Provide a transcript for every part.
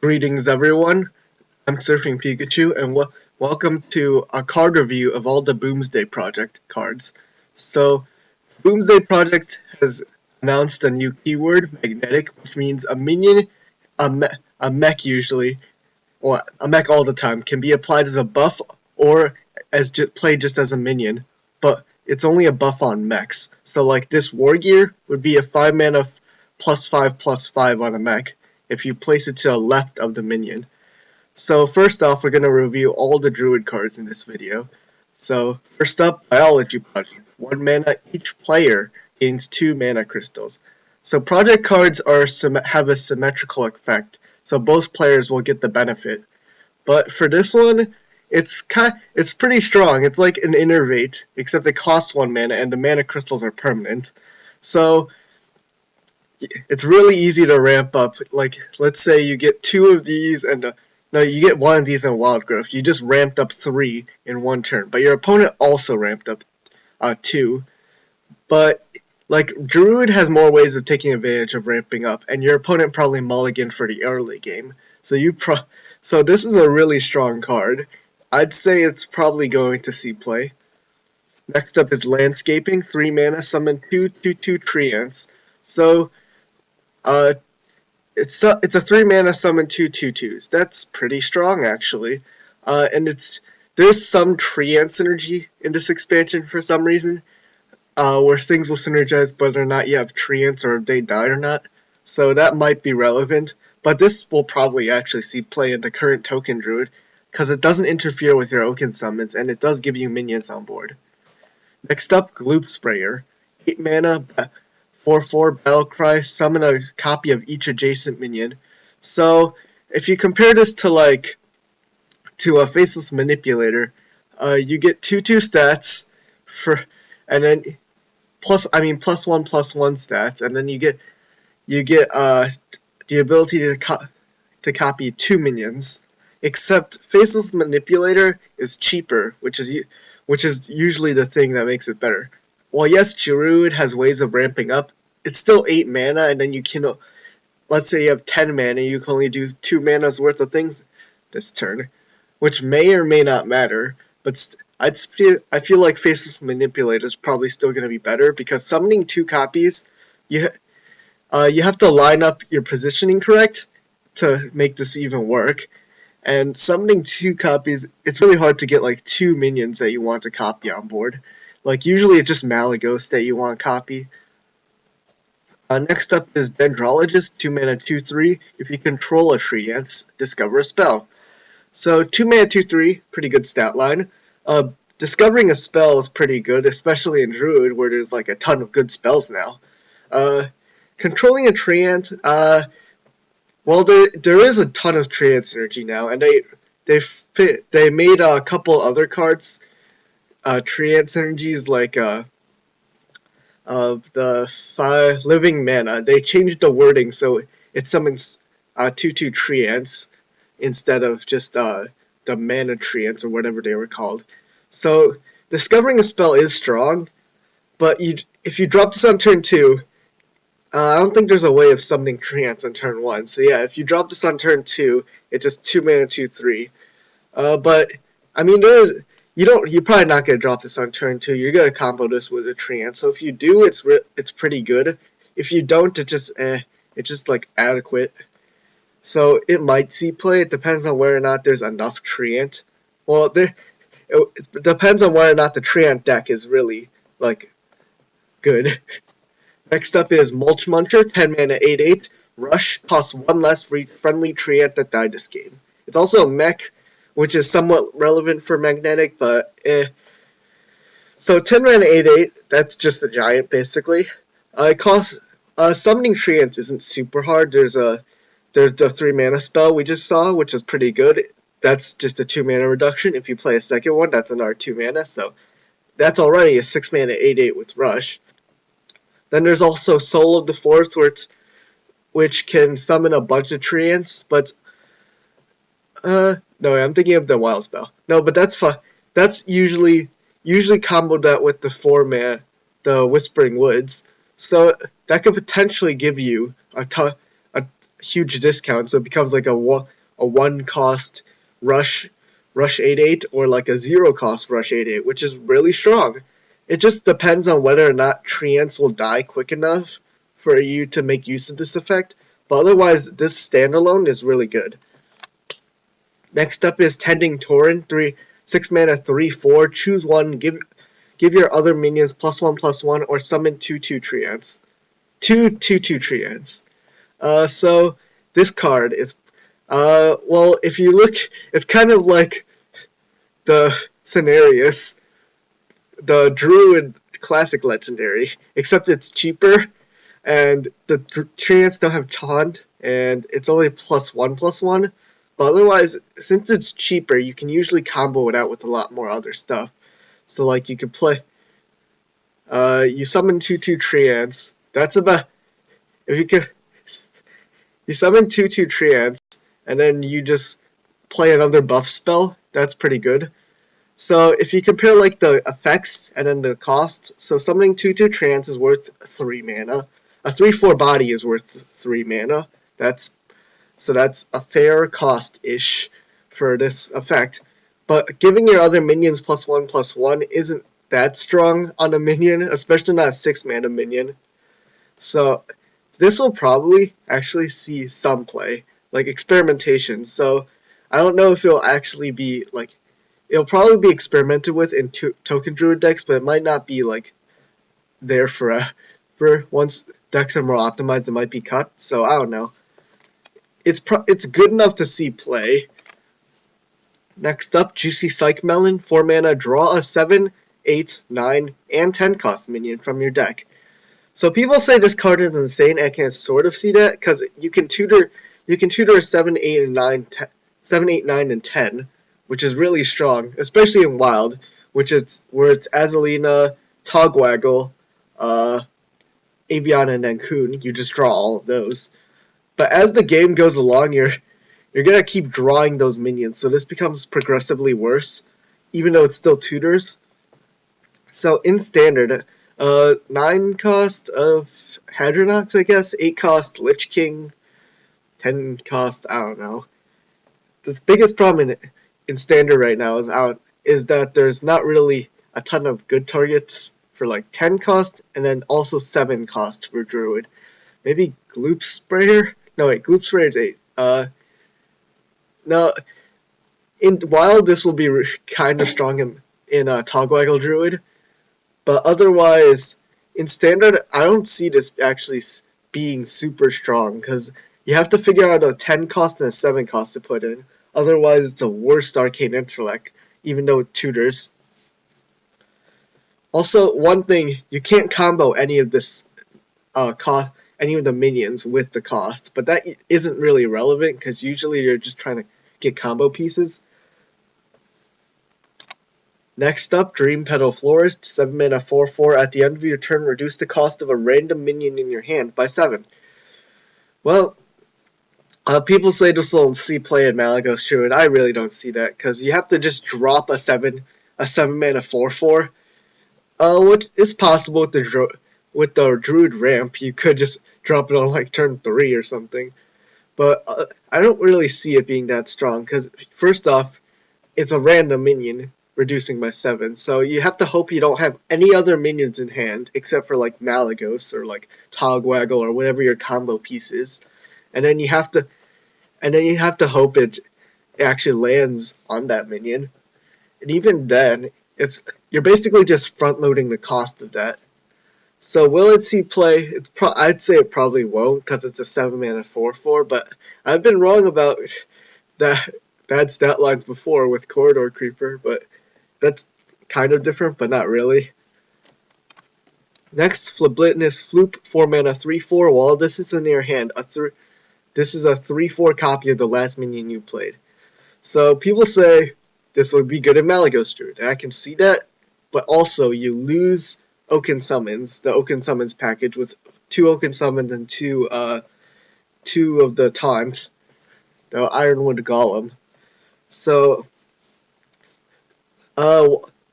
Greetings everyone, I'm Surfing Pikachu and welcome to a card review of all the Boomsday Project cards. So, Boomsday Project has announced a new keyword, magnetic, which means a minion, a mech usually, or a mech all the time, can be applied as a buff or played just as a minion, but it's only a buff on mechs. So like this War Gear would be a 5 mana +5/+5 on a mech if you place it to the left of the minion. So first off, we're going to review all the druid cards in this video. So first up, Biology Project. 1 mana, each player gains 2 mana crystals. So project cards have a symmetrical effect, so both players will get the benefit. But for this one, it's pretty strong. It's like an innervate, except it costs 1 mana and the mana crystals are permanent. So it's really easy to ramp up. Like, let's say you get 2 of these and no, you get 1 of these in Wild Growth. You just ramped up 3 in 1 turn, but your opponent also ramped up 2. But like Druid has more ways of taking advantage of ramping up, and your opponent probably mulliganed for the early game. So this is a really strong card. I'd say it's probably going to see play. Next up is Landscaping. 3 mana, summon 2/2/2 treants. So it's a 3 mana summon 2/2/2s. That's pretty strong actually. And there's some treant synergy in this expansion for some reason, where things will synergize whether or not you have treants or if they died or not. So that might be relevant. But this will probably actually see play in the current token druid, because it doesn't interfere with your Oaken summons and it does give you minions on board. Next up, Gloop Sprayer. 8 mana, 4/4 Battlecry, summon a copy of each adjacent minion. So if you compare this to a Faceless Manipulator, you get 2/2 stats and then +1/+1 stats, and then you get the ability to copy 2 minions. Except Faceless Manipulator is cheaper, which is usually the thing that makes it better. Well, yes, Druid has ways of ramping up. It's still 8 mana, and then you can, let's say you have 10 mana, you can only do 2 mana's worth of things this turn, which may or may not matter. But I feel like Faceless Manipulator is probably still going to be better, because summoning 2 copies, you have to line up your positioning correct to make this even work. And summoning 2 copies, it's really hard to get like 2 minions that you want to copy on board. Like usually it's just Malagos that you want to copy. Next up is Dendrologist, 2 mana 2/3. If you control a treant, discover a spell. So 2 mana 2/3, pretty good stat line. Discovering a spell is pretty good, especially in Druid where there's like a ton of good spells now. Controlling a treant, well, there is a ton of treant synergy now, and they made a couple other cards treant synergies, like the 5 living mana. They changed the wording so it summons 2/2 treants instead of just the mana treants or whatever they were called. So discovering a spell is strong, but if you drop this on turn 2, I don't think there's a way of summoning treants on turn 1. So yeah, if you drop this on turn 2, it's just 2 mana 2/3. But I mean, you're probably not gonna drop this on turn 2. You're gonna combo this with a treant. So if you do, it's pretty good. If you don't, it's just like adequate. So it might see play. It depends on whether or not there's enough treant. Well, it depends on whether or not the treant deck is really like good. Next up is Mulch Mantra, 10 mana 8/8. Rush, costs 1 less for each friendly treant that died this game. It's also a mech, which is somewhat relevant for magnetic, but So 10 mana 8/8, that's just a giant basically. It costs summoning treants isn't super hard. There's the 3 mana spell we just saw, which is pretty good. That's just a 2 mana reduction. If you play a second one, that's another 2 mana, so that's already a 6 mana 8/8 with Rush. Then there's also Soul of the Forest, which can summon a bunch of treants, but no, I'm thinking of the wild spell. No, but that's fun. That's usually comboed that with the 4 mana, the Whispering Woods. So that could potentially give you a huge discount, so it becomes like a one cost rush 8/8 or like a 0 cost rush 8/8, which is really strong. It just depends on whether or not treants will die quick enough for you to make use of this effect, but otherwise this standalone is really good. Next up is Tending Torrent, 6 mana 3/4, choose one, give your other minions +1/+1 or summon 2/2 treants. 2/2 treants. So this card is well, if you look, it's kind of like the Scenarius, the Druid Classic Legendary, except it's cheaper, and the treants don't have taunt, and it's only +1/+1. But otherwise, since it's cheaper, you can usually combo it out with a lot more other stuff. So like you could play, you summon 2/2 treants. That's about, if you could, you summon 2/2 treants, and then you just play another buff spell. That's pretty good. So if you compare like the effects and then the cost, so summoning 2/2 treants is worth 3 mana. A 3/4 body is worth 3 mana. That's a fair cost-ish for this effect. But giving your other minions +1/+1 isn't that strong on a minion, especially not a 6 mana minion. So this will probably actually see some play, like experimentation. So I don't know if it'll actually be like, it'll probably be experimented with in token druid decks, but it might not be like there for once decks are more optimized, it might be cut. So I don't know. It's good enough to see play. Next up, Juicy Psych Melon, 4 mana, draw a 7, 8, 9, and 10 cost minion from your deck. So people say this card is insane. I can sort of see that because you can tutor a 7, 8, and 9, 7, 8, 9, and 10, which is really strong, especially in Wild, where it's Azalina, Togwaggle, Aviana, and Nankoon. You just draw all of those. But as the game goes along, you're gonna keep drawing those minions, so this becomes progressively worse, even though it still tutors. So in Standard, 9 cost of Hadronox, I guess, 8 cost Lich King, 10 cost, I don't know. The biggest problem in Standard right now is that there's not really a ton of good targets for like 10 cost, and then also 7 cost for Druid. Maybe Gloop Sprayer? No, wait, Gloop Sprayer is 8. No, in Wild this will be kind of strong in Togwaggle Druid, but otherwise, in Standard, I don't see this actually being super strong, because you have to figure out a 10 cost and a 7 cost to put in. Otherwise, it's a worst Arcane Intellect, even though it tutors. Also, one thing, you can't combo any of this any of the minions with the cost, but that isn't really relevant because usually you're just trying to get combo pieces. Next up, Dream Petal Florist, 7 mana 4/4. At the end of your turn, reduce the cost of a random minion in your hand by 7. Well, people say this will see play in Malagos Druid. I really don't see that because you have to just drop a 7 mana 4/4. Which is possible with the Druid ramp. You could just drop it on like turn 3 or something. But I don't really see it being that strong because first off, it's a random minion reducing by 7. So you have to hope you don't have any other minions in hand except for like Malagos or like Togwaggle or whatever your combo piece is. And then you have to hope it actually lands on that minion. And even then, you're basically just front loading the cost of that. So will it see play? I'd say it probably won't because it's a 7 mana 4/4, but I've been wrong about that bad stat lines before with Corridor Creeper, but that's kind of different, but not really. Next, phlebitis, fluke, 4 mana 3/4. While this is in your hand, this is a 3/4 copy of the last minion you played. So people say this would be good in Malagos Druid, and I can see that, but also you lose Oaken Summons, the Oaken Summons package with 2 Oaken Summons and 2 of the taunts, the Ironwood Golem. So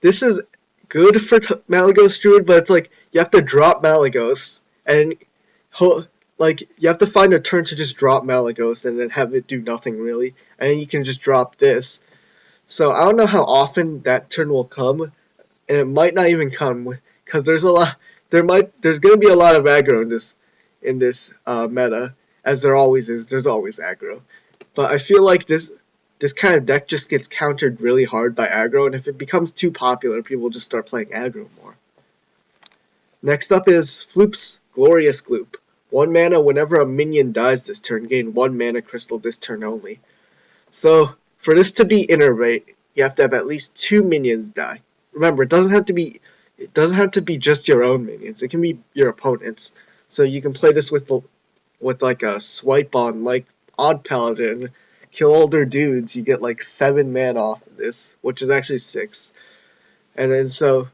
this is good for Malagos Druid, but it's like you have to drop Malagos and like you have to find a turn to just drop Malagos and then have it do nothing really, and then you can just drop this. So I don't know how often that turn will come, and it might not even come because there's a lot. There's gonna be a lot of aggro in this meta, as there always is. There's always aggro, but I feel like this kind of deck just gets countered really hard by aggro, and if it becomes too popular, people will just start playing aggro more. Next up is Fluke's Glorious Gloop. 1 mana whenever a minion dies this turn, gain 1 mana crystal this turn only. So, for this to be innervate, you have to have at least 2 minions die. Remember, it doesn't have to be just your own minions. It can be your opponent's. So you can play this with like a swipe on like Odd Paladin, kill older dudes, you get like 7 mana off of this, which is actually 6. And then so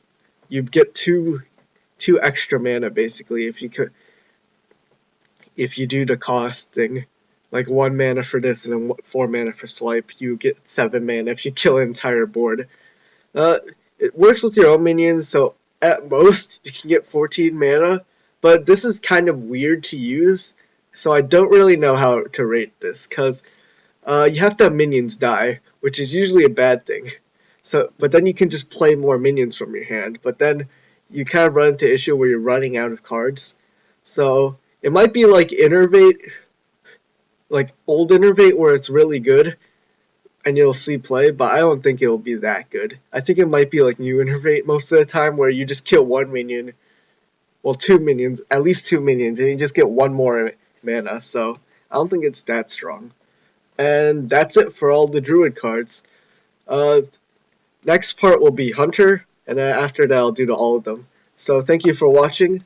you get two extra mana basically if you do the costing, like 1 mana for this and then 4 mana for swipe, you get 7 mana if you kill an entire board. It works with your own minions, so at most you can get 14 mana, but this is kind of weird to use, so I don't really know how to rate this, because you have to have minions die, which is usually a bad thing. So, but then you can just play more minions from your hand, but then you kind of run into issue where you're running out of cards. So it might be like Innervate, like old Innervate where it's really good and you'll see play, but I don't think it'll be that good. I think it might be like new Innervate most of the time where you just kill 1 minion, well 2 minions, at least 2 minions, and you just get 1 more mana, so I don't think it's that strong. And that's it for all the druid cards. Next part will be Hunter, and then after that I'll do all of them. So thank you for watching.